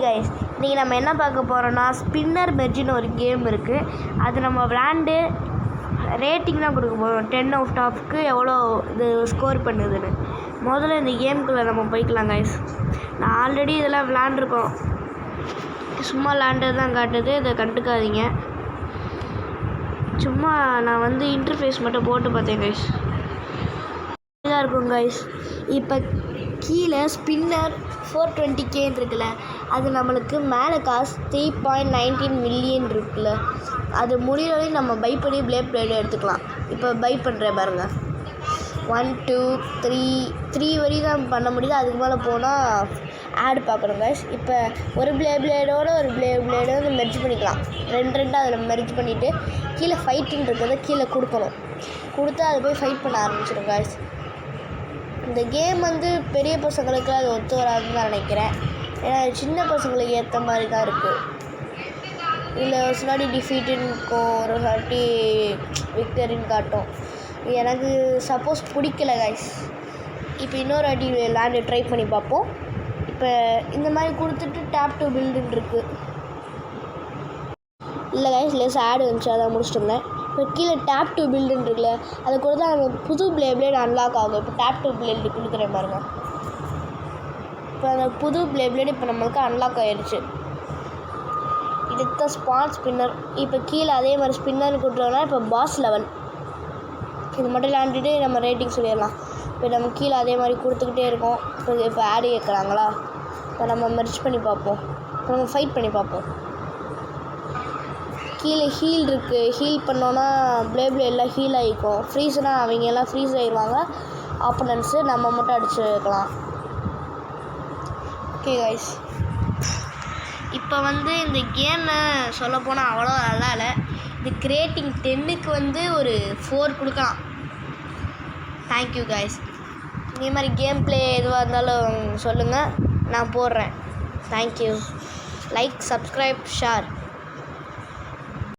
Guys, இன்றைக்கி நம்ம என்ன பார்க்க போகிறோன்னா ஸ்பின்னர் மெர்ஜின்னு ஒரு கேம் இருக்குது. அது நம்ம விளாண்டு ரேட்டிங் தான் கொடுக்க போகிறோம். 10 out of 10 எவ்வளோ இது ஸ்கோர் பண்ணுதுன்னு. முதல்ல இந்த கேமுக்குள்ளே நம்ம போய்க்கலாம் கைஸ். நான் ஆல்ரெடி இதெல்லாம் விளாண்டுருக்கோம், சும்மா விளாண்டது தான் காட்டுது, இதை கண்டுக்காதீங்க. சும்மா நான் வந்து இன்டர்ஃபேஸ் மட்டும் போட்டு பார்த்தேன் கைஸ். இதாக இருக்கும் கைஸ். இப்போ கீழே ஸ்பின்னர் 420K இருக்குல்ல, அது நம்மளுக்கு மேலே காசு 3.19 million இருக்குல்ல, அது முடிகிற வரையும் நம்ம பை பண்ணி பிளேட் எடுத்துக்கலாம். இப்போ பை பண்ணுறேன் பாருங்கள். 1 2 3 வரையும் தான் பண்ண முடியுது. அதுக்கு மேலே போனால் ஆடு பார்க்கணும் கைஸ். இப்போ ஒரு பிளேடோட ஒரு பிளேடை வந்து மெர்ஜ் பண்ணிக்கலாம். ரெண்டாக அதில் மெர்ஜ் பண்ணிவிட்டு கீழே ஃபைட்டின்னு இருக்கிறத கீழே கொடுக்கணும். கொடுத்தா அது போய் ஃபைட் பண்ண ஆரம்பிச்சிடும் கைஸ். இந்த கேம் வந்து பெரிய பசங்களுக்கு அது ஒத்து வராதுன்னு தான் நினைக்கிறேன். ஏன்னா சின்ன பசங்களுக்கு ஏற்ற மாதிரி தான் இருக்குது. இதில் ஒரு சிலாடி டிஃபீட்டுன்னு இருக்கும், ஒரு சாட்டி விக்டரின்னு காட்டும். எனக்கு சப்போஸ் பிடிக்கல கைஸ். இப்போ இன்னொரு வாட்டி விளாண்டு ட்ரை பண்ணி பார்ப்போம். இப்போ இந்த மாதிரி கொடுத்துட்டு டேப் டு பில்டுன்னு இருக்குது. இல்லை கைஸ், லெஸ் ஆடு வந்துச்சு, அதான் முடிச்சுட்டு இருந்தேன். இப்போ கீழே டேப் டு பில்டுன்னு இருக்குல்ல, அது கூட தான் நம்ம புது பிளேட் அன்லாக் ஆகும். இப்போ டேப் டு பிளேட் கொடுக்குறேன் பாருங்க. இப்போ அந்த புது பிளேட் இப்போ நம்மளுக்கு அன்லாக் ஆகிடுச்சு. இதுக்கு தான் ஸ்பாட் ஸ்பின்னர். இப்போ கீழே அதே மாதிரி ஸ்பின்னர் கொடுத்தோம்னா இப்போ பாஸ் லெவல். இது மட்டும் விளாண்டுட்டு நம்ம ரேட்டிங் சொல்லிடலாம். இப்போ நம்ம கீழே அதே மாதிரி கொடுத்துக்கிட்டே இருக்கோம். இப்போ ஆடு கேட்குறாங்களா, இப்போ நம்ம மெர்ஜ் பண்ணி பார்ப்போம். இப்போ நம்ம ஃபைட் பண்ணி பார்ப்போம். கீழே ஹீல் இருக்குது, ஹீல் பண்ணோன்னா பிளேட் எல்லாம் ஹீல் ஆகிக்கும். ஃப்ரீஸ்னால் அவங்க எல்லாம் ஃப்ரீஸ் ஆகிடுவாங்க, ஆப்போனன்ட்ஸு. நம்ம மட்டும் அடிச்சுக்கலாம். ஓகே கைஸ், இப்போ வந்து இந்த கேமை சொல்லப்போனால் அவ்வளோ நல்லா இல்லை. இது ரேட்டிங் 10க்கு வந்து ஒரு 4 கொடுக்கலாம். Thank you guys. இதே மாதிரி கேம் ப்ளே எதுவாக இருந்தாலும் சொல்லுங்கள், நான் போடுறேன். தேங்க்யூ. Like, subscribe, share.